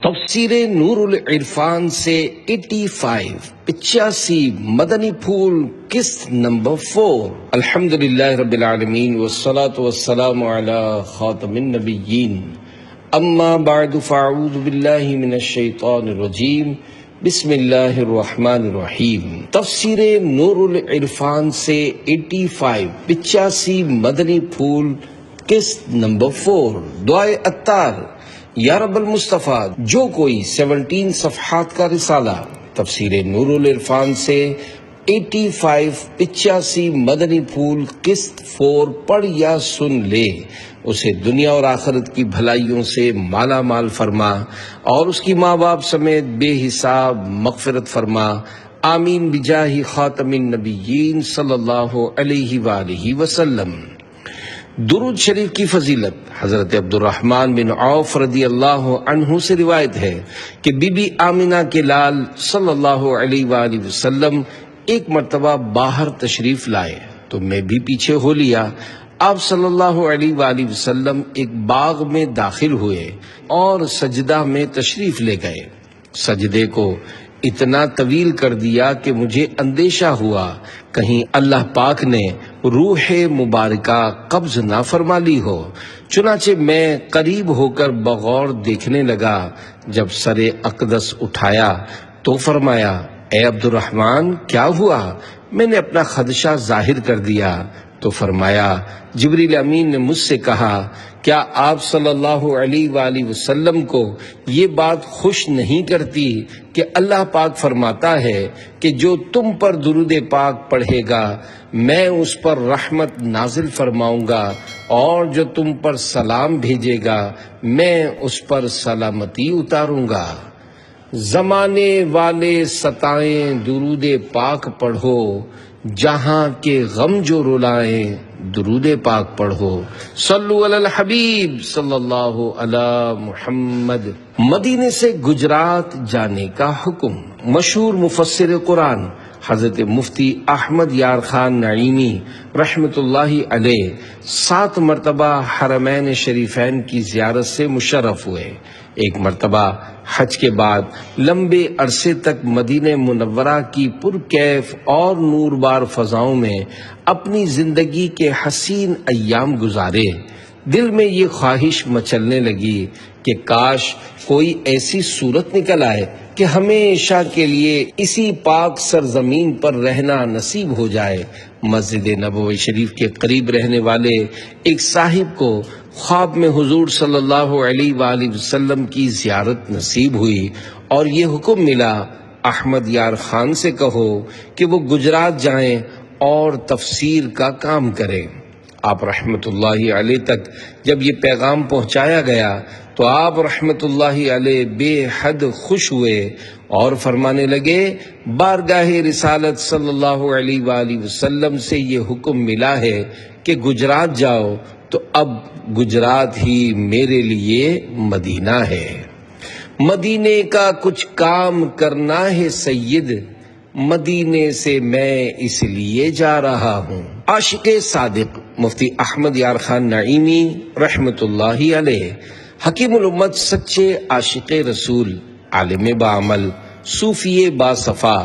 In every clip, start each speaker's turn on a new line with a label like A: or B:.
A: تفسیر نور العرفان سے 85 مدنی پھول قسط نمبر 4۔ الحمدللہ رب العالمین والصلاة والسلام علی خاتم النبیین، اما بعد فاعوذ باللہ من الشیطان الرجیم، بسم اللہ الرحمن الرحیم۔ تفسیر نور العرفان سے 85 مدنی پھول قسط نمبر 4۔ دعائے عطار۔ یا رب المصطفیٰ، جو کوئی 17 صفحات کا رسالہ تفسیر نور العرفان سے 85 مدنی پھول قسط 4 پڑھ یا سن لے، اسے دنیا اور آخرت کی بھلائیوں سے مالا مال فرما اور اس کی ماں باپ سمیت بے حساب مغفرت فرما، آمین بجاہ خاتم النبیین صلی اللہ علیہ وآلہ وسلم۔ درود شریف کی فضیلت حضرت عبد الرحمن بن عوف رضی اللہ عنہ سے روایت ہے کہ بی بی آمنہ کے لال صلی اللہ علیہ وآلہ وسلم ایک مرتبہ باہر تشریف لائے تو میں بھی پیچھے ہو لیا۔ آپ صلی اللہ علیہ وآلہ وسلم ایک باغ میں داخل ہوئے اور سجدہ میں تشریف لے گئے۔ سجدے کو اتنا طویل کر دیا کہ مجھے اندیشہ ہوا کہیں اللہ پاک نے روح مبارکہ قبض نہ فرما لی ہو، چنانچہ میں قریب ہو کر بغور دیکھنے لگا۔ جب سر اقدس اٹھایا تو فرمایا، اے عبد الرحمن، کیا ہوا؟ میں نے اپنا خدشہ ظاہر کر دیا تو فرمایا، جبریل امین نے مجھ سے کہا، کیا آپ صلی اللہ علیہ وآلہ وسلم کو یہ بات خوش نہیں کرتی کہ اللہ پاک فرماتا ہے کہ جو تم پر درود پاک پڑھے گا میں اس پر رحمت نازل فرماؤں گا، اور جو تم پر سلام بھیجے گا میں اس پر سلامتی اتاروں گا۔ زمانے والے ستائیں درود پاک پڑھو، جہاں کے غم جو رلائیں درود پاک پڑھو۔ صلو علی الحبیب صلی اللہ علی محمد۔ مدینے سے گجرات جانے کا حکم۔ مشہور مفسر قرآن حضرت مفتی احمد یار خان نعیمی رحمت اللہ علیہ 7 مرتبہ حرمین شریفین کی زیارت سے مشرف ہوئے۔ ایک مرتبہ حج کے بعد لمبے عرصے تک مدینہ منورہ کی پرکیف اور نوربار فضاؤں میں اپنی زندگی کے حسین ایام گزارے۔ دل میں یہ خواہش مچلنے لگی کہ کاش کوئی ایسی صورت نکل آئے کہ ہمیشہ کے لیے اسی پاک سرزمین پر رہنا نصیب ہو جائے۔ مسجد نبوی شریف کے قریب رہنے والے ایک صاحب کو خواب میں حضور صلی اللہ علیہ وآلہ وسلم کی زیارت نصیب ہوئی اور یہ حکم ملا، احمد یار خان سے کہو کہ وہ گجرات جائیں اور تفسیر کا کام کریں۔ آپ رحمت اللہ علیہ تک جب یہ پیغام پہنچایا گیا تو آپ رحمت اللہ علیہ بے حد خوش ہوئے اور فرمانے لگے، بارگاہ رسالت صلی اللہ علیہ وآلہ وسلم سے یہ حکم ملا ہے کہ گجرات جاؤ، تو اب گجرات ہی میرے لیے مدینہ ہے۔ مدینے کا کچھ کام کرنا ہے سید، مدینے سے میں اس لیے جا رہا ہوں۔ عاشق صادق مفتی احمد یار خان نعیمی رحمت اللہ علیہ، حکیم الامت، سچے عاشق رسول، عالم بعمل، صوفی باصفا،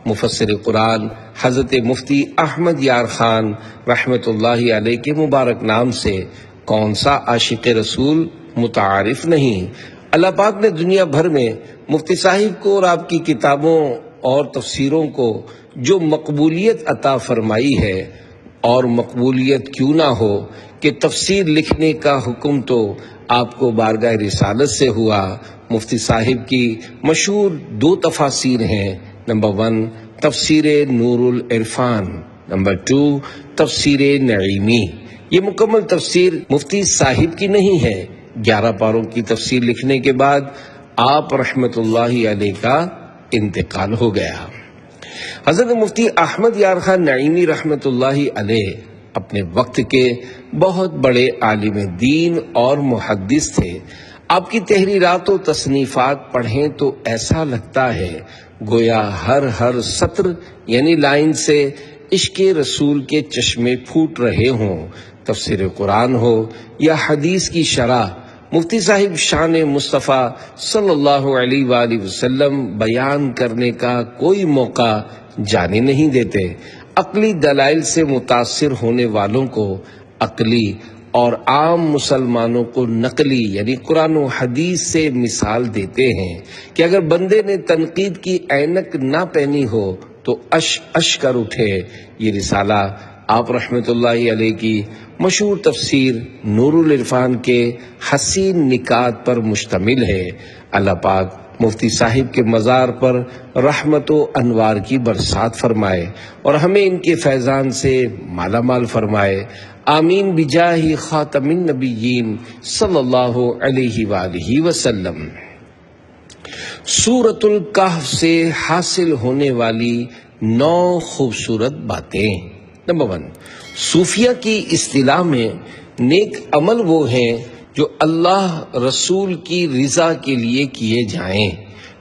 A: مفسر قرآن حضرت مفتی احمد یار خان رحمت اللہ علیہ کے مبارک نام سے کون سا عاشق رسول متعارف نہیں۔ اللہ پاک نے دنیا بھر میں مفتی صاحب کو اور آپ کی کتابوں اور تفسیروں کو جو مقبولیت عطا فرمائی ہے، اور مقبولیت کیوں نہ ہو کہ تفسیر لکھنے کا حکم تو آپ کو بارگاہ رسالت سے ہوا۔ مفتی صاحب کی مشہور 2 تفاسیر ہیں، نمبر 1 تفسیر نور العرفان، نمبر 2 تفسیر نعیمی۔ یہ مکمل تفسیر مفتی صاحب کی نہیں ہے۔ 11 پاروں کی تفسیر لکھنے کے بعد آپ رحمت اللہ علیہ کا انتقال ہو گیا۔ حضرت مفتی احمد یار خان نعیمی رحمت اللہ علیہ اپنے وقت کے بہت بڑے عالم دین اور محدث تھے۔ آپ کی تحریرات و تصنیفات پڑھیں تو ایسا لگتا ہے گویا ہر سطر یعنی لائن سے عشق رسول کے چشمے پھوٹ رہے ہوں۔ تفسیر قرآن ہو یا حدیث کی شرح، مفتی صاحب شان مصطفیٰ صلی اللہ علیہ وآلہ وسلم بیان کرنے کا کوئی موقع جانے نہیں دیتے۔ عقلی دلائل سے متاثر ہونے والوں کو عقلی اور عام مسلمانوں کو نقلی یعنی قرآن و حدیث سے مثال دیتے ہیں کہ اگر بندے نے تنقید کی عینک نہ پہنی ہو تو اش کر اٹھے۔ یہ رسالہ آپ رحمت اللہ علیہ کی مشہور تفسیر نور العرفان کے حسین نکات پر مشتمل ہے۔ اللہ پاک مفتی صاحب کے مزار پر رحمت و انوار کی برسات فرمائے اور ہمیں ان کے فیضان سے مالا مال فرمائے، آمین بجاہ خاتم النبیین صلی اللہ علیہ وآلہ وسلم۔ سورۃ الکہف سے حاصل ہونے والی 9 خوبصورت باتیں۔ نمبر 1، صوفیہ کی اصطلاح میں نیک عمل وہ ہیں جو اللہ رسول کی رضا کے لیے کیے جائیں،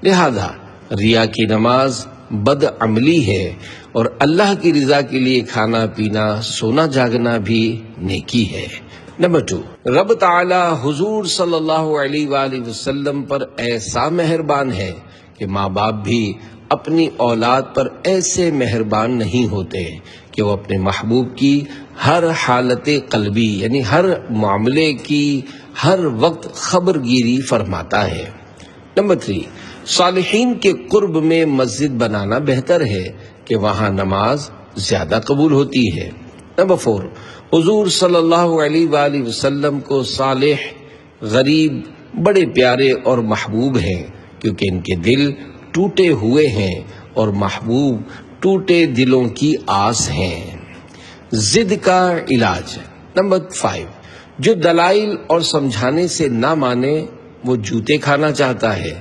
A: لہذا ریا کی نماز بد عملی ہے اور اللہ کی رضا کے لیے کھانا پینا سونا جاگنا بھی نیکی ہے۔ نمبر 2، رب تعالی حضور صلی اللہ علیہ وآلہ وسلم پر ایسا مہربان ہے کہ ماں باپ بھی اپنی اولاد پر ایسے مہربان نہیں ہوتے کہ وہ اپنے محبوب کی ہر حالت قلبی یعنی ہر معاملے کی ہر وقت خبر گیری فرماتا ہے۔ نمبر 3، صالحین کے قرب میں مسجد بنانا بہتر ہے کہ وہاں نماز زیادہ قبول ہوتی ہے۔ نمبر 4، حضور صلی اللہ علیہ وآلہ وسلم کو صالح غریب بڑے پیارے اور محبوب ہیں کیونکہ ان کے دل ٹوٹے ہوئے ہیں اور محبوب ٹوٹے دلوں کی آس ہیں۔ ضد کا علاج۔ نمبر 5، جو دلائل اور سمجھانے سے نہ مانے وہ جوتے کھانا چاہتا ہے۔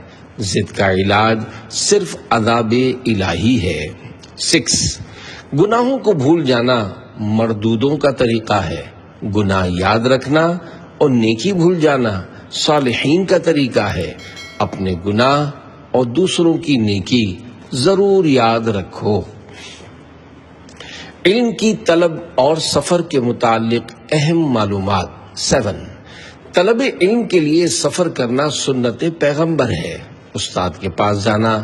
A: ضد کا علاج صرف عذاب الہی ہے۔ 6، گناہوں کو بھول جانا مردودوں کا طریقہ ہے، گناہ یاد رکھنا اور نیکی بھول جانا صالحین کا طریقہ ہے۔ اپنے گناہ اور دوسروں کی نیکی ضرور یاد رکھو۔ علم کی طلب اور سفر کے متعلق اہم معلومات۔ 7، طلب علم کے لیے سفر کرنا سنت پیغمبر ہے۔ استاد کے پاس جانا،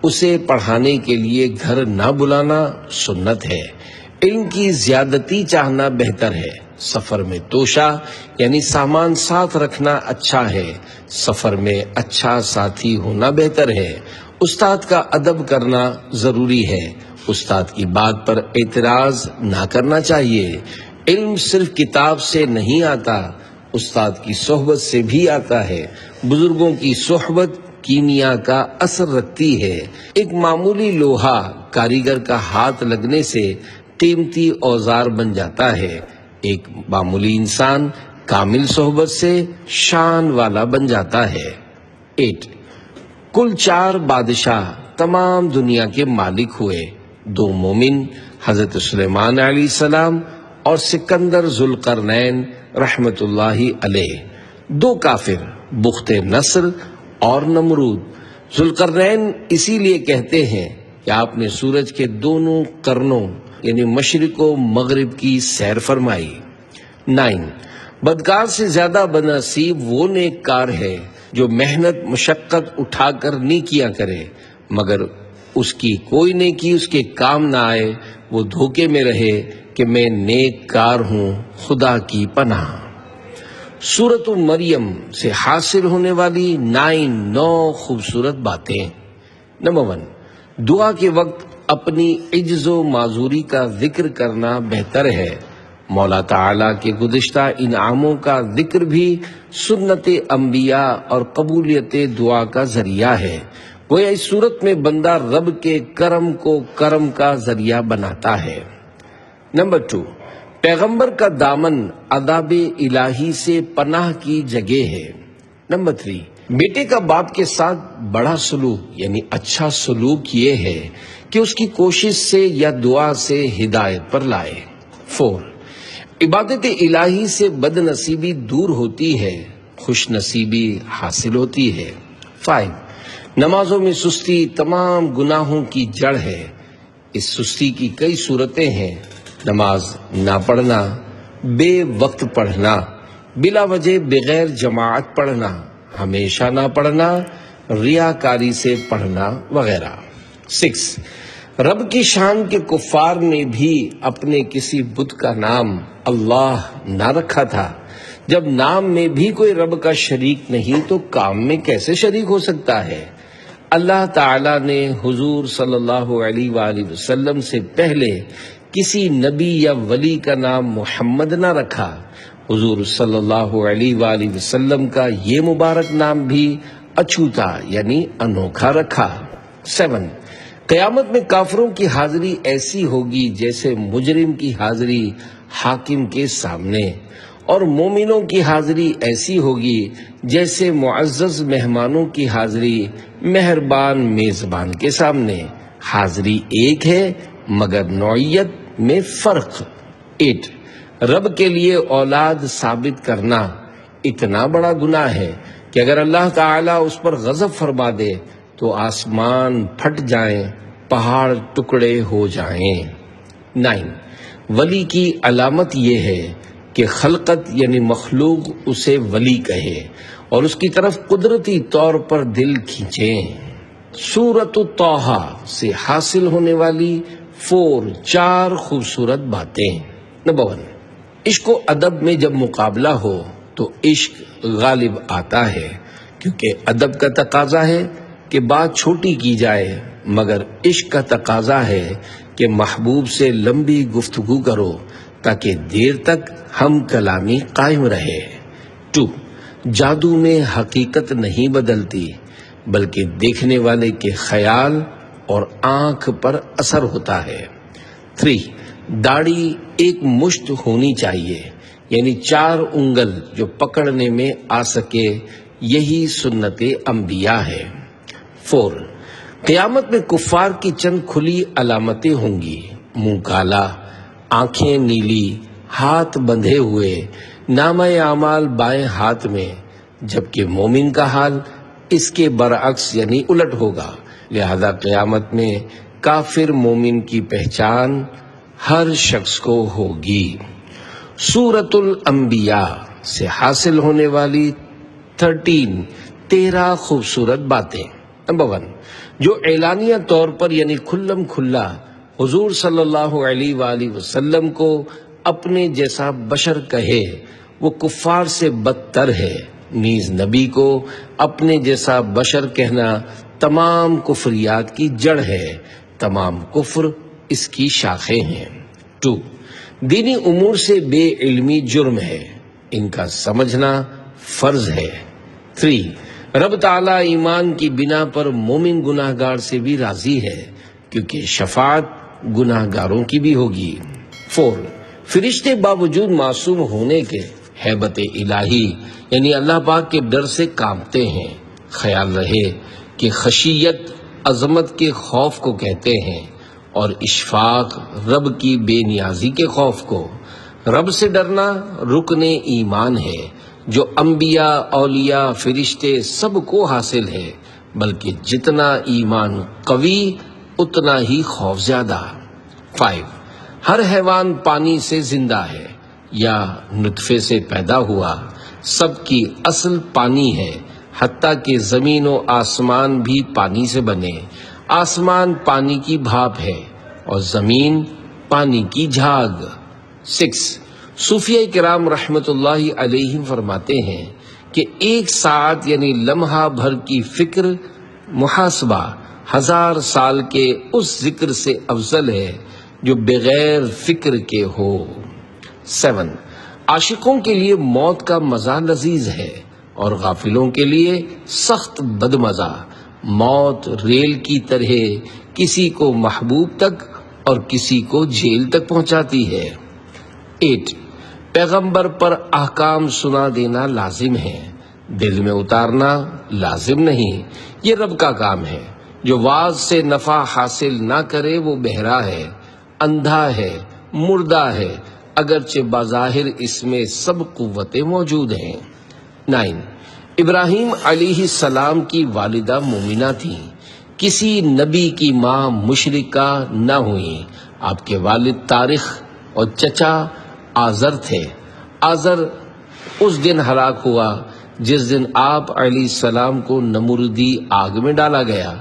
A: اسے پڑھانے کے لیے گھر نہ بلانا سنت ہے۔ علم کی زیادتی چاہنا بہتر ہے۔ سفر میں توشہ یعنی سامان ساتھ رکھنا اچھا ہے۔ سفر میں اچھا ساتھی ہونا بہتر ہے۔ استاد کا ادب کرنا ضروری ہے۔ استاد کی بات پر اعتراض نہ کرنا چاہیے۔ علم صرف کتاب سے نہیں آتا، استاد کی صحبت سے بھی آتا ہے۔ بزرگوں کی صحبت کیمیا کا اثر رکھتی ہے۔ ایک معمولی لوہا کاریگر کا ہاتھ لگنے سے قیمتی اوزار بن جاتا ہے۔ ایک معمولی انسان کامل صحبت سے شان والا بن جاتا ہے۔ 8، کل 4 بادشاہ تمام دنیا کے مالک ہوئے، 2 مومن حضرت سلیمان علیہ السلام اور سکندر ذوالقرنین رحمت اللہ علیہ، 2 کافر بخت نصر اور نمرود۔ ذوالقرنین اسی لیے کہتے ہیں کہ آپ نے سورج کے دونوں قرنوں یعنی مشرق و مغرب کی سیر فرمائی۔ 9، بدکار سے زیادہ بدنصیب وہ نیک کار ہے جو محنت مشقت اٹھا کر نیکیاں کرے مگر اس کی کوئی نیکی اس کے کام نہ آئے، وہ دھوکے میں رہے کہ میں نیک کار ہوں، خدا کی پناہ۔ سورۃ مریم سے حاصل ہونے والی 9 خوبصورت باتیں۔ نمبر 1، دعا کے وقت اپنی عجز و معذوری کا ذکر کرنا بہتر ہے۔ مولا تعالیٰ کے گزشتہ انعاموں کا ذکر بھی سنت انبیاء اور قبولیت دعا کا ذریعہ ہے۔ گویا اس صورت میں بندہ رب کے کرم کو کرم کا ذریعہ بناتا ہے۔ نمبر 2، پیغمبر کا دامن عذاب الہی سے پناہ کی جگہ ہے۔ نمبر 3، بیٹے کا باپ کے ساتھ بڑا سلوک یعنی اچھا سلوک یہ ہے کہ اس کی کوشش سے یا دعا سے ہدایت پر لائے۔ 4، عبادت الہی سے بد نصیبی دور ہوتی ہے، خوش نصیبی حاصل ہوتی ہے۔ 5، نمازوں میں سستی تمام گناہوں کی جڑ ہے۔ اس سستی کی کئی صورتیں ہیں: نماز نہ پڑھنا، بے وقت پڑھنا، بلا وجہ بغیر جماعت پڑھنا، ہمیشہ نہ پڑھنا، ریاکاری سے پڑھنا وغیرہ۔ 6، رب کی شان کے کفار نے بھی اپنے کسی بت کا نام اللہ نہ رکھا تھا۔ جب نام میں بھی کوئی رب کا شریک نہیں تو کام میں کیسے شریک ہو سکتا ہے؟ اللہ تعالیٰ نے حضور صلی اللہ علیہ وآلہ وسلم سے پہلے کسی نبی یا ولی کا نام محمد نہ رکھا۔ حضور صلی اللہ علیہ وآلہ وسلم کا یہ مبارک نام بھی اچھوتا یعنی انوکھا رکھا۔ 7، قیامت میں کافروں کی حاضری ایسی ہوگی جیسے مجرم کی حاضری حاکم کے سامنے، اور مومنوں کی حاضری ایسی ہوگی جیسے معزز مہمانوں کی حاضری مہربان میزبان کے سامنے۔ حاضری ایک ہے مگر نوعیت میں فرق۔ 8، رب کے لیے اولاد ثابت کرنا اتنا بڑا گناہ ہے کہ اگر اللہ تعالیٰ اس پر غضب فرما دے تو آسمان پھٹ جائیں، پہاڑ ٹکڑے ہو جائیں۔ 9، ولی کی علامت یہ ہے کہ خلقت یعنی مخلوق اسے ولی کہے اور اس کی طرف قدرتی طور پر دل کھینچیں۔ سورۃ طٰہٰ سے حاصل ہونے والی 4 خوبصورت باتیں۔ نمبر 1، عشق و ادب میں جب مقابلہ ہو تو عشق غالب آتا ہے، کیونکہ ادب کا تقاضا ہے کہ بات چھوٹی کی جائے، مگر عشق کا تقاضا ہے کہ محبوب سے لمبی گفتگو کرو تاکہ دیر تک ہم کلامی قائم رہے۔ 2، جادو میں حقیقت نہیں بدلتی بلکہ دیکھنے والے کے خیال اور آنکھ پر اثر ہوتا ہے۔ 3، داڑھی ایک مشت ہونی چاہیے یعنی 4 انگل جو پکڑنے میں آ سکے، یہی سنت انبیاء ہے۔ 4، قیامت میں کفار کی چند کھلی علامتیں ہوں گی، منہ کالا، آنکھیں نیلی، ہاتھ بندھے ہوئے، نامہ اعمال بائیں ہاتھ میں، جبکہ مومن کا حال اس کے برعکس یعنی الٹ ہوگا۔ لہذا قیامت میں کافر مومن کی پہچان ہر شخص کو ہوگی۔ سورۃ الانبیاء سے حاصل ہونے والی 13 خوبصورت باتیں۔ نمبر 1، جو اعلانیہ طور پر یعنی کھلم کھلا حضور صلی اللہ علیہ وآلہ وسلم کو اپنے جیسا بشر کہے وہ کفار سے بدتر ہے، نیز نبی کو اپنے جیسا بشر کہنا تمام کفریات کی جڑ ہے، تمام کفر اس کی شاخیں ہیں۔ 2، دینی امور سے بے علمی جرم ہے، ان کا سمجھنا فرض ہے۔ 3، رب تعالیٰ ایمان کی بنا پر مومن گناہ گار سے بھی راضی ہے کیونکہ شفاعت گناہ گاروں کی بھی ہوگی۔ 4، فرشتے باوجود معصوم ہونے کے ہیبت الہی یعنی اللہ پاک کے ڈر سے کانپتے ہیں۔ خیال رہے کہ خشیت عظمت کے خوف کو کہتے ہیں اور اشفاق رب کی بے نیازی کے خوف کو۔ رب سے ڈرنا رکن ایمان ہے جو انبیاء، اولیاء، فرشتے سب کو حاصل ہے، بلکہ جتنا ایمان قوی اتنا ہی خوف زیادہ۔ 5، ہر حیوان پانی سے زندہ ہے یا نطفے سے پیدا ہوا، سب کی اصل پانی ہے، حتیٰ کہ زمین و آسمان بھی پانی سے بنے۔ آسمان پانی کی بھاپ ہے اور زمین پانی کی جھاگ۔ 6، صوفیہ کرام رحمت اللہ علیہ فرماتے ہیں کہ 1 ساعت یعنی لمحہ بھر کی فکر محاسبہ 1000 سال کے اس ذکر سے افضل ہے جو بغیر فکر کے ہو۔ 7، عاشقوں کے لیے موت کا مزہ لذیذ ہے اور غافلوں کے لیے سخت بدمزہ۔ موت ریل کی طرح کسی کو محبوب تک اور کسی کو جیل تک پہنچاتی ہے۔ 8، پیغمبر پر احکام سنا دینا لازم ہے، دل میں اتارنا لازم نہیں، یہ رب کا کام ہے۔ جو واعظ سے نفع حاصل نہ کرے وہ بہرا ہے، اندھا ہے، مردہ ہے، اگرچہ بظاہر اس میں سب قوتیں موجود ہیں۔ 9، ابراہیم علیہ السلام کی والدہ مومنہ تھیں، کسی نبی کی ماں مشرکہ نہ ہوئیں۔ آپ کے والد طارق اور چچا آزر تھے۔ آزر اس دن ہلاک ہوا جس دن آپ علیہ السلام کو نمردی آگ میں ڈالا گیا،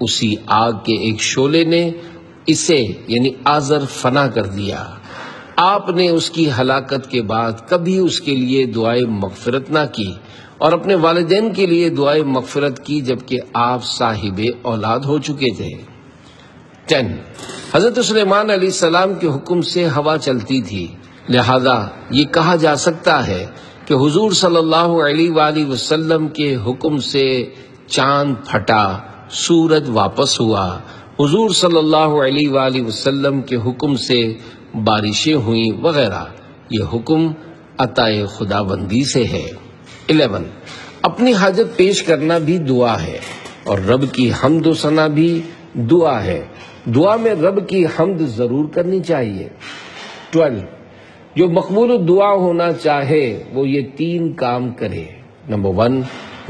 A: اسی آگ کے ایک شعلے نے اسے یعنی آزر فنا کر دیا۔ آپ نے اس کی ہلاکت کے بعد کبھی اس کے لیے دعائے مغفرت نہ کی اور اپنے والدین کے لیے دعائے مغفرت کی جبکہ آپ صاحب اولاد ہو چکے تھے۔ 10 حضرت سلیمان علیہ السلام کے حکم سے ہوا چلتی تھی، لہذا یہ کہا جا سکتا ہے کہ حضور صلی اللہ علیہ وآلہ وسلم کے حکم سے چاند پھٹا، سورج واپس ہوا، حضور صلی اللہ علیہ وآلہ وسلم کے حکم سے بارشیں ہوئیں وغیرہ۔ یہ حکم عطا خدا بندی سے ہے۔ 11 اپنی حاجت پیش کرنا بھی دعا ہے اور رب کی حمد و ثنا بھی دعا ہے۔ دعا میں رب کی حمد ضرور کرنی چاہیے۔ 12 جو مقبول دعا ہونا چاہے وہ یہ 3 کام کرے۔ نمبر 1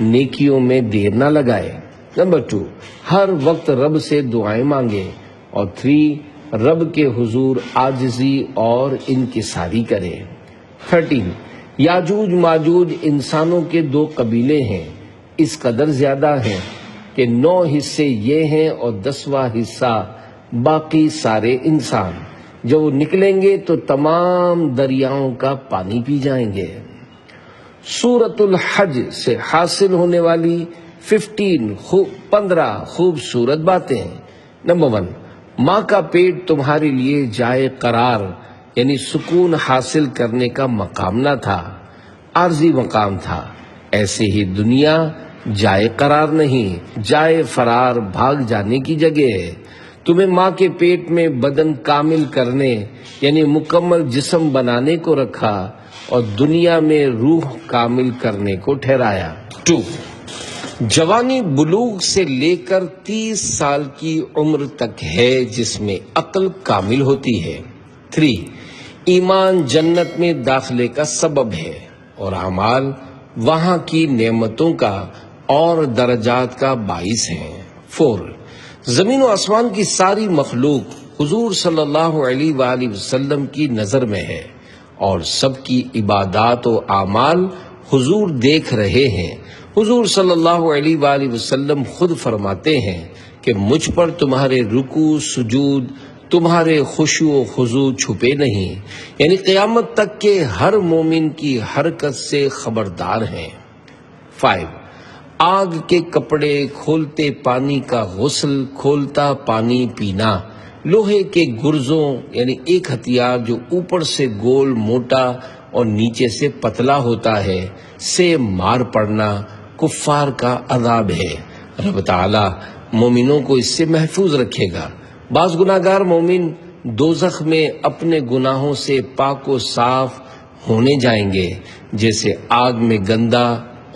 A: نیکیوں میں دیر نہ لگائے۔ نمبر 2 ہر وقت رب سے دعائیں مانگے۔ اور 3 رب کے حضور عاجزی اور انکساری کرے۔ 13 یاجوج ماجوج انسانوں کے 2 قبیلے ہیں، اس قدر زیادہ ہیں کہ 9 حصے یہ ہیں اور 10واں حصہ باقی سارے انسان۔ جب وہ نکلیں گے تو تمام دریاؤں کا پانی پی جائیں گے۔ سورۃ الحج سے حاصل ہونے والی 15 خوبصورت باتیں۔ نمبر 1 ماں کا پیٹ تمہارے لیے جائے قرار یعنی سکون حاصل کرنے کا مقام نہ تھا، عارضی مقام تھا۔ ایسے ہی دنیا جائے قرار نہیں، جائے فرار بھاگ جانے کی جگہ ہے۔ تمہیں ماں کے پیٹ میں بدن کامل کرنے یعنی مکمل جسم بنانے کو رکھا اور دنیا میں روح کامل کرنے کو ٹھہرایا۔ 2 جوانی بلوغ سے لے کر 30 سال کی عمر تک ہے جس میں عقل کامل ہوتی ہے۔ 3 ایمان جنت میں داخلے کا سبب ہے اور اعمال وہاں کی نعمتوں کا اور درجات کا باعث ہیں۔ 4 زمین و آسمان کی ساری مخلوق حضور صلی اللہ علیہ وآلہ وسلم کی نظر میں ہے اور سب کی عبادات و اعمال حضور دیکھ رہے ہیں۔ حضور صلی اللہ علیہ وآلہ وسلم خود فرماتے ہیں کہ مجھ پر تمہارے رکوع سجود، تمہارے خشوع و خضوع چھپے نہیں، یعنی قیامت تک کے ہر مومن کی حرکت سے خبردار ہیں۔ 5 آگ کے کپڑے، کھولتے پانی کا غسل، کھولتا پانی پینا، لوہے کے گرزوں یعنی ایک ہتھیار جو اوپر سے گول موٹا اور نیچے سے پتلا ہوتا ہے سے مار پڑنا کفار کا عذاب ہے۔ رب تعالی مومنوں کو اس سے محفوظ رکھے گا۔ بعض گناہگار مومن دوزخ میں اپنے گناہوں سے پاک و صاف ہونے جائیں گے جیسے آگ میں گندا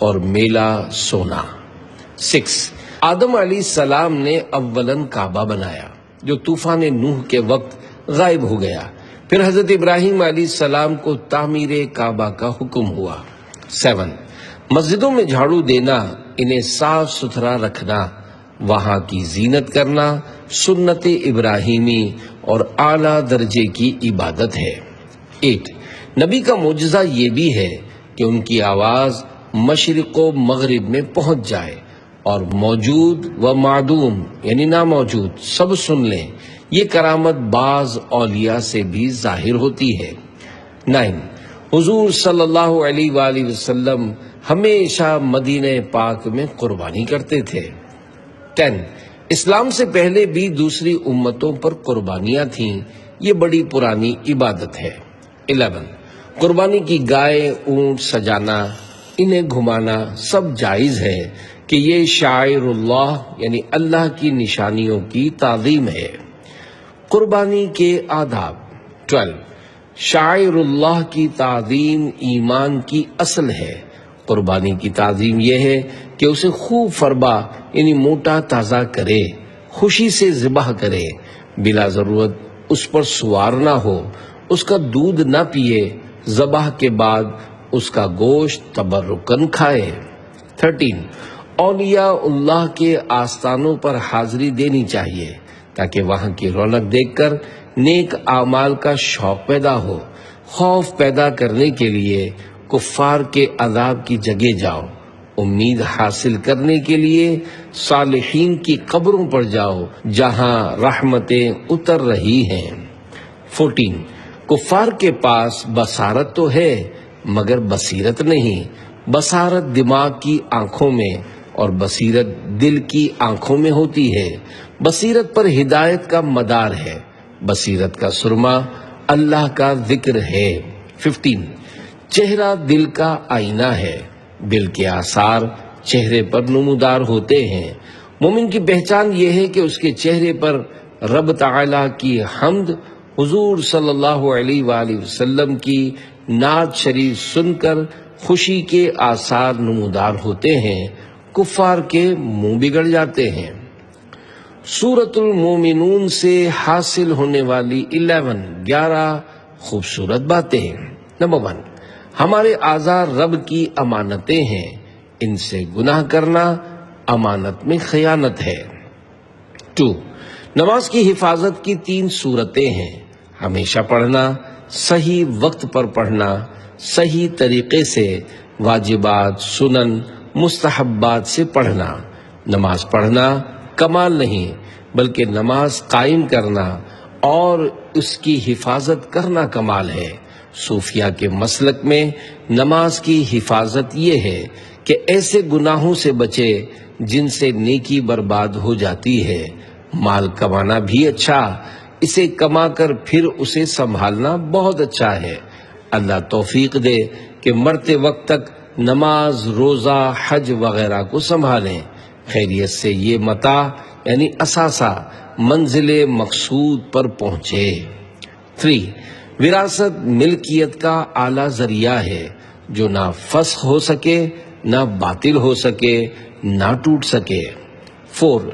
A: اور میلا سونا۔ 6 آدم علیہ السلام نے اولاً کعبہ بنایا جو طوفان نوح کے وقت غائب ہو گیا۔ پھر حضرت ابراہیم علیہ السلام کو تعمیر کعبہ کا حکم ہوا۔ 7 مسجدوں میں جھاڑو دینا، انہیں صاف ستھرا رکھنا، وہاں کی زینت کرنا سنت ابراہیمی اور اعلیٰ درجے کی عبادت ہے۔ 8 نبی کا معجزہ یہ بھی ہے کہ ان کی آواز مشرق و مغرب میں پہنچ جائے اور موجود و معدوم یعنی ناموجود سب سن لیں۔ یہ کرامت بعض اولیاء سے بھی ظاہر ہوتی ہے۔ 9 حضور صلی اللہ علیہ وآلہ وسلم ہمیشہ مدینہ پاک میں قربانی کرتے تھے۔ 10 اسلام سے پہلے بھی دوسری امتوں پر قربانیاں تھیں، یہ بڑی پرانی عبادت ہے۔ 11 قربانی کی گائے، اونٹ سجانا، انہیں گھمانا سب جائز ہے کہ یہ شاعر اللہ یعنی اللہ کی نشانیوں کی تعظیم ہے۔ قربانی کے آداب۔ 12 شاعر اللہ کی تعظیم ایمان کی اصل ہے۔ قربانی کی تعظیم یہ ہے کہ اسے خوب فربا یعنی موٹا تازہ کرے، خوشی سے ذبح کرے، بلا ضرورت اس پر سوار نہ ہو، اس کا دودھ نہ پیے، ذبح کے بعد اس کا گوشت تبرکن کھائے۔ 13 اولیاء اللہ کے آستانوں پر حاضری دینی چاہیے تاکہ وہاں کی رونق دیکھ کر نیک اعمال کا شوق پیدا ہو۔ خوف پیدا کرنے کے لیے کفار کے عذاب کی جگہ جاؤ، امید حاصل کرنے کے لیے صالحین کی قبروں پر جاؤ جہاں رحمتیں اتر رہی ہیں۔ 14 کفار کے پاس بصارت تو ہے مگر بصیرت نہیں، بصارت دماغ کی آنکھوں میں اور بصیرت دل کی آنکھوں میں ہوتی ہے۔ بصیرت پر ہدایت کا مدار ہے، بصیرت کا سرما اللہ کا ذکر ہے۔ 15 چہرہ دل کا آئینہ ہے، دل کے آثار چہرے پر نمودار ہوتے ہیں۔ مومن کی پہچان یہ ہے کہ اس کے چہرے پر رب تعالی کی حمد، حضور صلی اللہ علیہ وآلہ وسلم کی نعت شریف سن کر خوشی کے آثار نمودار ہوتے ہیں، کفار کے منہ بگڑ جاتے ہیں۔ سورۃ المومنون سے حاصل ہونے والی 11 خوبصورت باتیں۔ نمبر 1 ہمارے اعضاء رب کی امانتیں ہیں، ان سے گناہ کرنا امانت میں خیانت ہے۔ 2 نماز کی حفاظت کی 3 صورتیں ہیں، ہمیشہ پڑھنا، صحیح وقت پر پڑھنا، صحیح طریقے سے واجبات، سنن، مستحبات سے پڑھنا۔ نماز پڑھنا کمال نہیں بلکہ نماز قائم کرنا اور اس کی حفاظت کرنا کمال ہے۔ صوفیہ کے مسلک میں نماز کی حفاظت یہ ہے کہ ایسے گناہوں سے بچے جن سے نیکی برباد ہو جاتی ہے۔ مال کمانا بھی اچھا، اسے کما کر پھر اسے سنبھالنا بہت اچھا ہے۔ اللہ توفیق دے کہ مرتے وقت تک نماز، روزہ، حج وغیرہ کو سنبھالیں، خیریت سے یہ متاع یعنی اثاثہ منزل مقصود پر پہنچے۔ 3 وراثت ملکیت کا اعلیٰ ذریعہ ہے جو نہ فسخ ہو سکے، نہ باطل ہو سکے، نہ ٹوٹ سکے۔ 4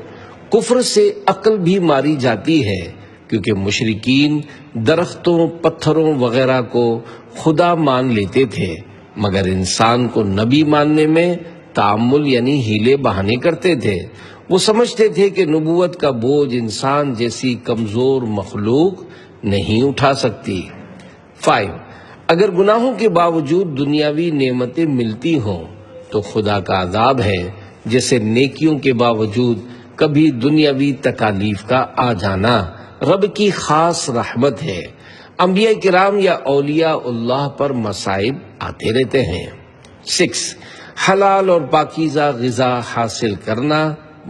A: کفر سے عقل بھی ماری جاتی ہے کیونکہ مشرکین درختوں، پتھروں وغیرہ کو خدا مان لیتے تھے مگر انسان کو نبی ماننے میں تعامل یعنی ہیلے بہانے کرتے تھے۔ وہ سمجھتے تھے کہ نبوت کا بوجھ انسان جیسی کمزور مخلوق نہیں اٹھا سکتی۔ 5 اگر گناہوں کے باوجود دنیاوی نعمتیں ملتی ہوں تو خدا کا عذاب ہے، جیسے نیکیوں کے باوجود کبھی دنیاوی تکالیف کا آ جانا رب کی خاص رحمت ہے۔ انبیاء کرام یا اولیاء اللہ پر مصائب آتے رہتے ہیں۔ 6 حلال اور پاکیزہ غذا حاصل کرنا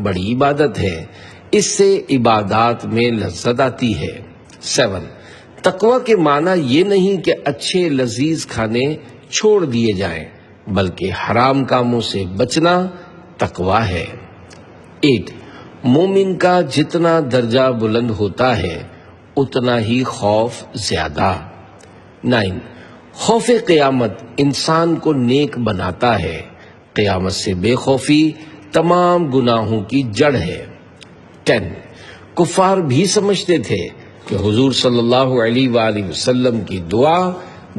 A: بڑی عبادت ہے، اس سے عبادات میں لذت آتی ہے۔ 7 تقوی کے معنی یہ نہیں کہ اچھے لذیذ کھانے چھوڑ دیے جائیں بلکہ حرام کاموں سے بچنا تقوی ہے۔ 8 مومن کا جتنا درجہ بلند ہوتا ہے اتنا ہی خوف زیادہ۔ 9 خوف قیامت انسان کو نیک بناتا ہے، قیامت سے بے خوفی تمام گناہوں کی جڑ ہے۔ 10 کفار بھی سمجھتے تھے کہ حضور صلی اللہ علیہ وآلہ وسلم کی دعا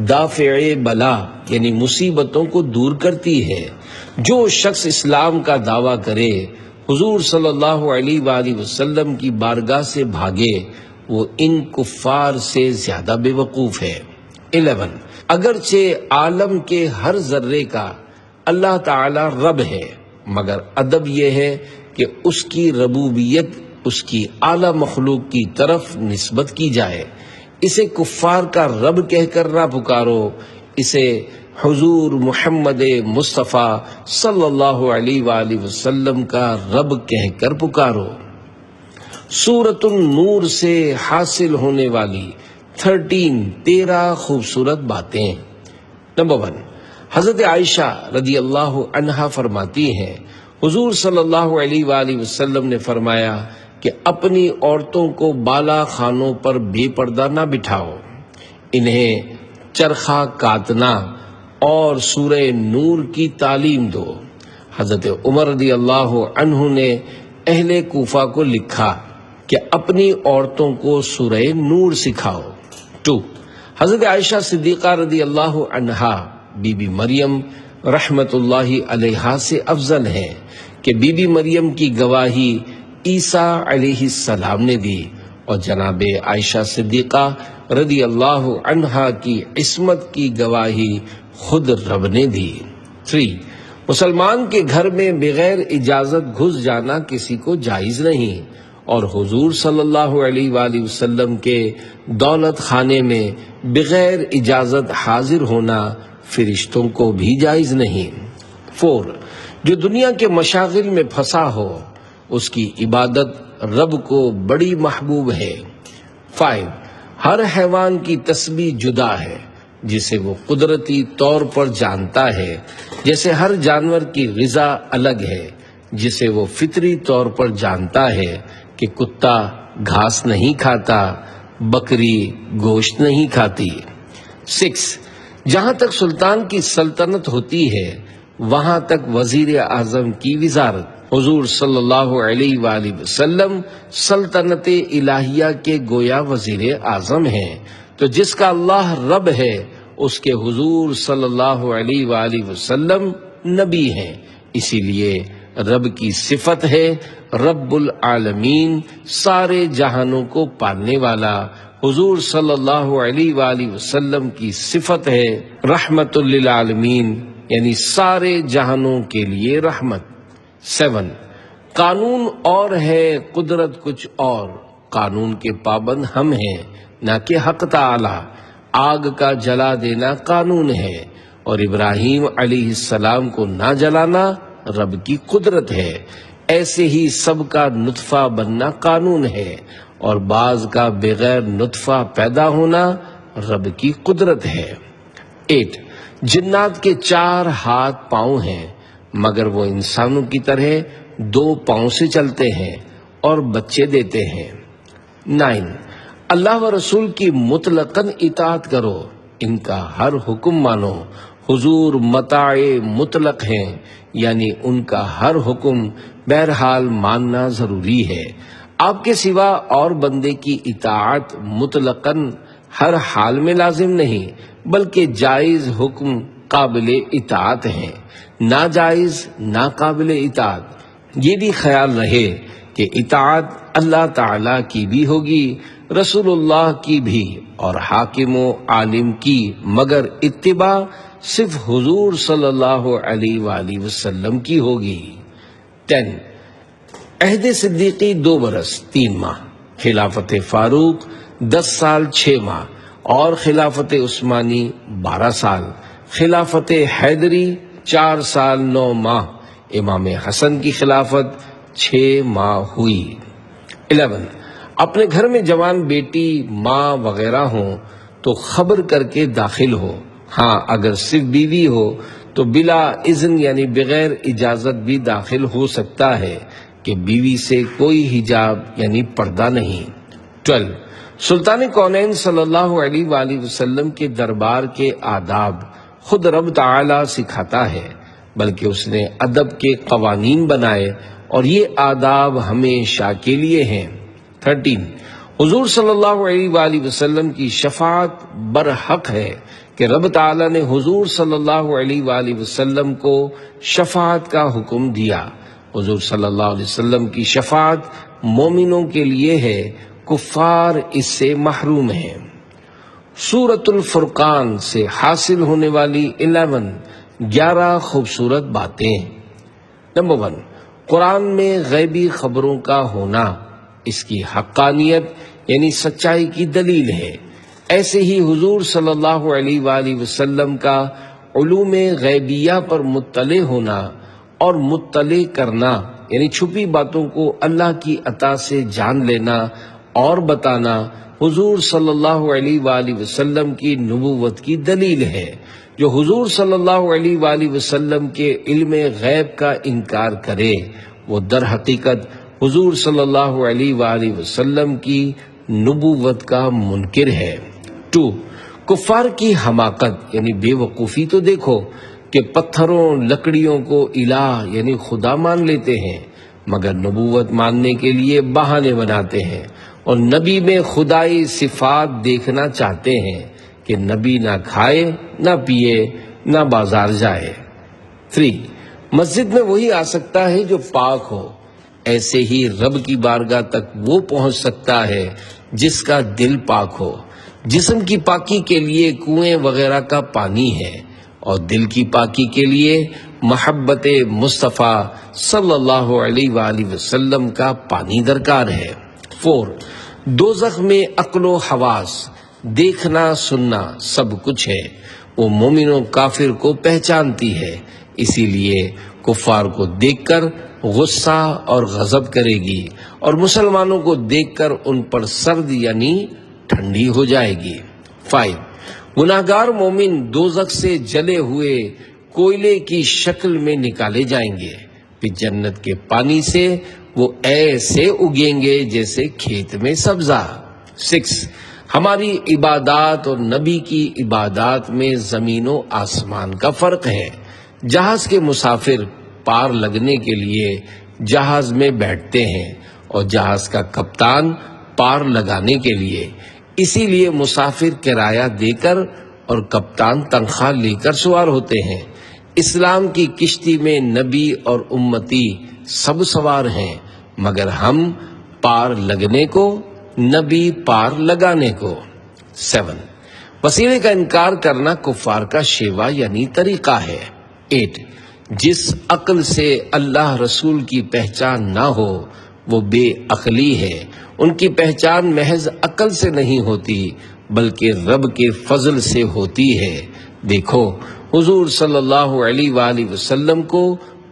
A: دافع بلا یعنی مصیبتوں کو دور کرتی ہے۔ جو شخص اسلام کا دعویٰ کرے، حضور صلی اللہ علیہ وآلہ وسلم کی بارگاہ سے بھاگے، وہ ان کفار سے زیادہ بے وقوف ہے۔ 11 اگرچہ عالم کے ہر ذرے کا اللہ تعالی رب ہے مگر ادب یہ ہے کہ اس کی ربوبیت اس کی اعلیٰ مخلوق کی طرف نسبت کی جائے۔ اسے کفار کا رب کہہ کر نہ پکارو، اسے حضور محمد مصطفیٰ صلی اللہ علیہ وآلہ وسلم کا رب کہہ کر پکارو۔ سورۃ النور سے حاصل ہونے والی 13 خوبصورت باتیں۔ نمبر 1 حضرت عائشہ رضی اللہ عنہا فرماتی ہیں حضور صلی اللہ علیہ وآلہ وسلم نے فرمایا کہ اپنی عورتوں کو بالا خانوں پر بے پردہ نہ بٹھاؤ، انہیں چرخہ کاتنا اور سورہ نور کی تعلیم دو۔ حضرت عمر رضی اللہ عنہ نے اہل کوفہ کو لکھا کہ اپنی عورتوں کو سورہ نور سکھاؤ۔ 2 حضرت عائشہ صدیقہ رضی اللہ عنہا بی بی مریم رحمت اللہ علیہا سے افضل ہے کہ بی بی مریم کی گواہی عیسیٰ علیہ السلام نے دی اور جناب عائشہ صدیقہ رضی اللہ عنہا کی عصمت کی گواہی خود رب نے دی۔ 3. مسلمان کے گھر میں بغیر اجازت گھس جانا کسی کو جائز نہیں، اور حضور صلی اللہ علیہ وآلہ وسلم کے دولت خانے میں بغیر اجازت حاضر ہونا فرشتوں کو بھی جائز نہیں۔ 4. جو دنیا کے مشاغل میں پھنسا ہو اس کی عبادت رب کو بڑی محبوب ہے۔ 5. ہر حیوان کی تسبیح جدا ہے جسے وہ قدرتی طور پر جانتا ہے، جیسے ہر جانور کی غذا الگ ہے جسے وہ فطری طور پر جانتا ہے کہ کتا گھاس نہیں کھاتا، بکری گوشت نہیں کھاتی۔ 6. جہاں تک سلطان کی سلطنت ہوتی ہے وہاں تک وزیر اعظم کی وزارت۔ حضور صلی اللہ علیہ وآلہ وسلم سلطنت الہیہ کے گویا وزیر اعظم ہیں، تو جس کا اللہ رب ہے اس کے حضور صلی اللہ علیہ وآلہ وسلم نبی ہیں، اسی لیے رب کی صفت ہے رب العالمین، سارے جہانوں کو پالنے والا۔ حضور صلی اللہ علیہ وآلہ وسلم کی صفت ہے رحمت للعالمین، یعنی سارے جہانوں کے لیے رحمت۔ 7. قانون اور ہے قدرت کچھ اور، قانون کے پابند ہم ہیں نہ کہ حق تعالی۔ آگ کا جلا دینا قانون ہے، اور ابراہیم علیہ السلام کو نہ جلانا رب کی قدرت ہے۔ ایسے ہی سب کا نطفہ بننا قانون ہے، اور بعض کا بغیر نطفہ پیدا ہونا رب کی قدرت ہے۔ 8. جنات کے 4 ہاتھ پاؤں ہیں مگر وہ انسانوں کی طرح 2 پاؤں سے چلتے ہیں اور بچے دیتے ہیں۔ 9. اللہ و رسول کی مطلقاً اطاعت کرو، ان کا ہر حکم مانو۔ حضور مطاع مطلق ہیں، یعنی ان کا ہر حکم بہرحال ماننا ضروری ہے۔ آپ کے سوا اور بندے کی اطاعت مطلقاً ہر حال میں لازم نہیں، بلکہ جائز حکم قابل اطاعت ہیں، ناجائز ناقابل اطاعت۔ یہ بھی خیال رہے کہ اطاعت اللہ تعالی کی بھی ہوگی، رسول اللہ کی بھی، اور حاکم و عالم کی، مگر اتباع صرف حضور صلی اللہ علیہ وآلہ وسلم کی ہوگی۔ 10. عہد صدیقی 2 برس 3 ماہ، خلافت فاروق 10 سال 6 ماہ، اور خلافت عثمانی 12 سال، خلافت حیدری 4 سال 9 ماہ، امام حسن کی خلافت 6 ماہ ہوئی۔ 11. اپنے گھر میں جوان بیٹی، ماں وغیرہ ہوں تو خبر کر کے داخل ہو، ہاں اگر صرف بیوی ہو تو بلا اذن یعنی بغیر اجازت بھی داخل ہو سکتا ہے کہ بیوی سے کوئی حجاب یعنی پردہ نہیں۔ 12. سلطان کونین صلی اللہ علیہ وآلہ وسلم کے دربار کے آداب خود رب تعالی سکھاتا ہے، بلکہ اس نے ادب کے قوانین بنائے، اور یہ آداب ہمیشہ کے لیے ہیں۔ 13. حضور صلی اللہ علیہ وآلہ وسلم کی شفاعت برحق ہے کہ رب تعالی نے حضور صلی اللہ علیہ وآلہ وسلم کو شفاعت کا حکم دیا۔ حضور صلی اللہ علیہ وسلم کی شفاعت مومنوں کے لیے ہے، کفار اس سے محروم ہیں۔ سورۃ الفرقان سے حاصل ہونے والی 11 خوبصورت باتیں۔ نمبر 1، قرآن میں غیبی خبروں کا ہونا اس کی حقانیت یعنی سچائی کی دلیل ہے۔ ایسے ہی حضور صلی اللہ علیہ وآلہ وسلم کا علوم غیبیہ پر مطلع ہونا اور مطلع کرنا یعنی چھپی باتوں کو اللہ کی عطا سے جان لینا اور بتانا حضور صلی اللہ علیہ وآلہ وسلم کی نبوت کی دلیل ہے۔ جو حضور صلی اللہ علیہ وآلہ وسلم کے علم غیب کا انکار کرے وہ در حقیقت حضور صلی اللہ علیہ وآلہ وسلم کی نبوت کا منکر ہے۔ 2، کفار کی حماقت یعنی بے وقوفی تو دیکھو کہ پتھروں لکڑیوں کو الہ یعنی خدا مان لیتے ہیں، مگر نبوت ماننے کے لیے بہانے بناتے ہیں، اور نبی میں خدائی صفات دیکھنا چاہتے ہیں کہ نبی نہ کھائے نہ پیے نہ بازار جائے۔ 3، مسجد میں وہی آ سکتا ہے جو پاک ہو، ایسے ہی رب کی بارگاہ تک وہ پہنچ سکتا ہے جس کا دل پاک ہو۔ جسم کی پاکی کے لیے کنویں وغیرہ کا پانی ہے، اور دل کی پاکی کے لیے محبت مصطفیٰ صلی اللہ علیہ وآلہ وسلم کا پانی درکار ہے۔ 4، دوزخ میں عقل و حواس، دیکھنا سننا سب کچھ ہے، وہ مومن و کافر کو پہچانتی ہے، اسی لیے کفار کو دیکھ کر غصہ اور غضب کرے گی اور مسلمانوں کو دیکھ کر ان پر سرد یعنی ٹھنڈی ہو جائے گی۔ 5، گناہگار مومن دوزخ سے جلے ہوئے کوئلے کی شکل میں نکالے جائیں گے، پھر جنت کے پانی سے وہ ایسے اگیں گے جیسے کھیت میں سبزہ۔ 6، ہماری عبادات اور نبی کی عبادات میں زمین و آسمان کا فرق ہے۔ جہاز کے مسافر پار لگنے کے لیے جہاز میں بیٹھتے ہیں اور جہاز کا کپتان پار لگانے کے لیے، اسی لیے مسافر کرایہ دے کر اور کپتان تنخواہ لے کر سوار ہوتے ہیں۔ اسلام کی کشتی میں نبی اور امتی سب سوار ہیں، مگر ہم پار لگنے کو، نبی پار لگانے کو۔ 7، وسیلے کا انکار کرنا کفار کا شیوا یعنی طریقہ ہے۔ 8، جس عقل سے اللہ رسول کی پہچان نہ ہو وہ بے عقلی ہے، ان کی پہچان محض عقل سے نہیں ہوتی بلکہ رب کے فضل سے ہوتی ہے۔ دیکھو حضور صلی اللہ علیہ وآلہ وسلم کو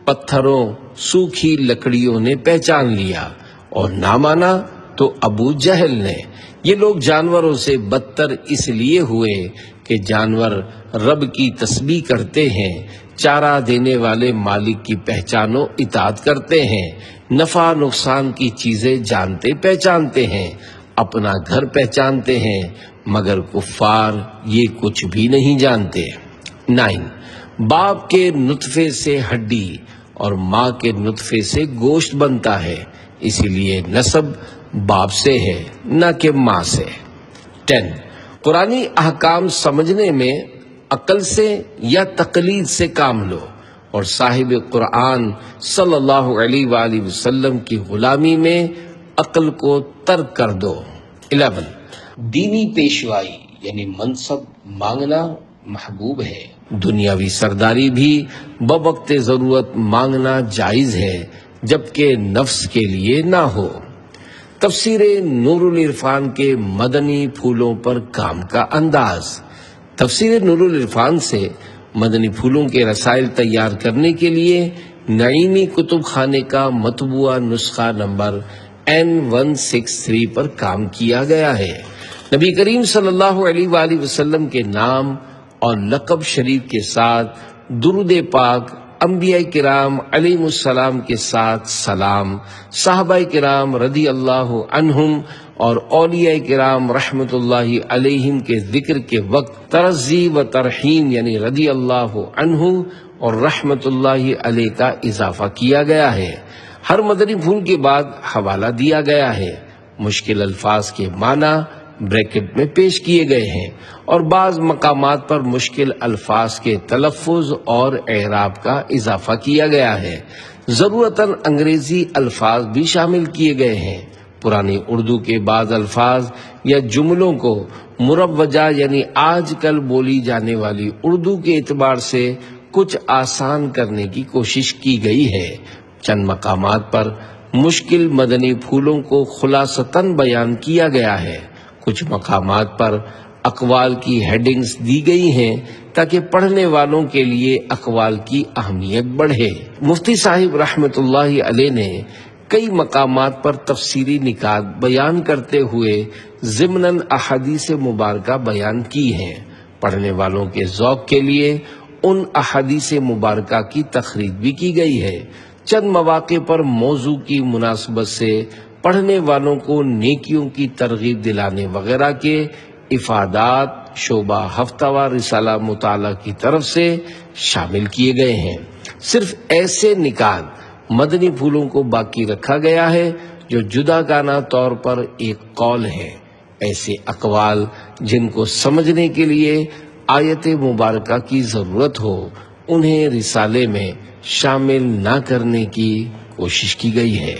A: پتھروں، سوکھی لکڑیوں نے پہچان لیا اور نہ مانا تو ابو جہل نے۔ یہ لوگ جانوروں سے بدتر اس لیے ہوئے کہ جانور رب کی تسبیح کرتے ہیں، چارہ دینے والے مالک کی پہچان و اطاعت کرتے ہیں، نفع نقصان کی چیزیں جانتے پہچانتے ہیں، اپنا گھر پہچانتے ہیں، مگر کفار یہ کچھ بھی نہیں جانتے۔ 9، باپ کے نطفے سے ہڈی اور ماں کے نطفے سے گوشت بنتا ہے، اسی لیے نسب باپ سے ہے نہ کہ ماں سے۔ 10، قرآنی احکام سمجھنے میں عقل سے یا تقلید سے کام لو اور صاحب قرآن صلی اللہ علیہ وآلہ وسلم کی غلامی میں عقل کو ترک کر دو۔ 11، دینی پیشوائی یعنی منصب مانگنا محبوب ہے، دنیاوی سرداری بھی بوقت ضرورت مانگنا جائز ہے جبکہ نفس کے لیے نہ ہو۔ تفسیر نور العرفان کے مدنی پھولوں پر کام کا انداز۔ تفسیر نور العرفان سے مدنی پھولوں کے رسائل تیار کرنے کے لیے نعیمی کتب خانے کا مطبوعہ نسخہ نمبر N163 پر کام کیا گیا ہے۔ نبی کریم صلی اللہ علیہ وآلہ وسلم کے نام اور لقب شریف کے ساتھ درود پاک، انبیاء کرام علیہ السلام کے ساتھ سلام، صحابہ کرام رضی اللہ عنہم اور اولیاء کرام رحمت اللہ علیہم کے ذکر کے وقت ترضی و ترحیم یعنی رضی اللہ عنہ اور رحمت اللہ علیہ کا اضافہ کیا گیا ہے۔ ہر مدنی پھول کے بعد حوالہ دیا گیا ہے۔ مشکل الفاظ کے معنی بریکٹ میں پیش کیے گئے ہیں اور بعض مقامات پر مشکل الفاظ کے تلفظ اور اعراب کا اضافہ کیا گیا ہے۔ ضرورتاً انگریزی الفاظ بھی شامل کیے گئے ہیں۔ پرانی اردو کے بعض الفاظ یا جملوں کو مروجہ یعنی آج کل بولی جانے والی اردو کے اعتبار سے کچھ آسان کرنے کی کوشش کی گئی ہے۔ چند مقامات پر مشکل مدنی پھولوں کو خلاصتاً بیان کیا گیا ہے۔ کچھ مقامات پر اقوال کی ہیڈنگز دی گئی ہیں تاکہ پڑھنے والوں کے لیے اقوال کی اہمیت بڑھے۔ مفتی صاحب رحمت اللہ علیہ نے کئی مقامات پر تفسیری نکات بیان کرتے ہوئے ضمناً احادیث مبارکہ بیان کی ہیں۔ پڑھنے والوں کے ذوق کے لیے ان احادیث مبارکہ کی تخریج بھی کی گئی ہے۔ چند مواقع پر موضوع کی مناسبت سے پڑھنے والوں کو نیکیوں کی ترغیب دلانے وغیرہ کے افادات شعبہ ہفتہ وار رسالہ مطالعہ کی طرف سے شامل کیے گئے ہیں۔ صرف ایسے نکات مدنی پھولوں کو باقی رکھا گیا ہے جو جداگانہ طور پر ایک قول ہے۔ ایسے اقوال جن کو سمجھنے کے لیے آیت مبارکہ کی ضرورت ہو انہیں رسالے میں شامل نہ کرنے کی کوشش کی گئی ہے۔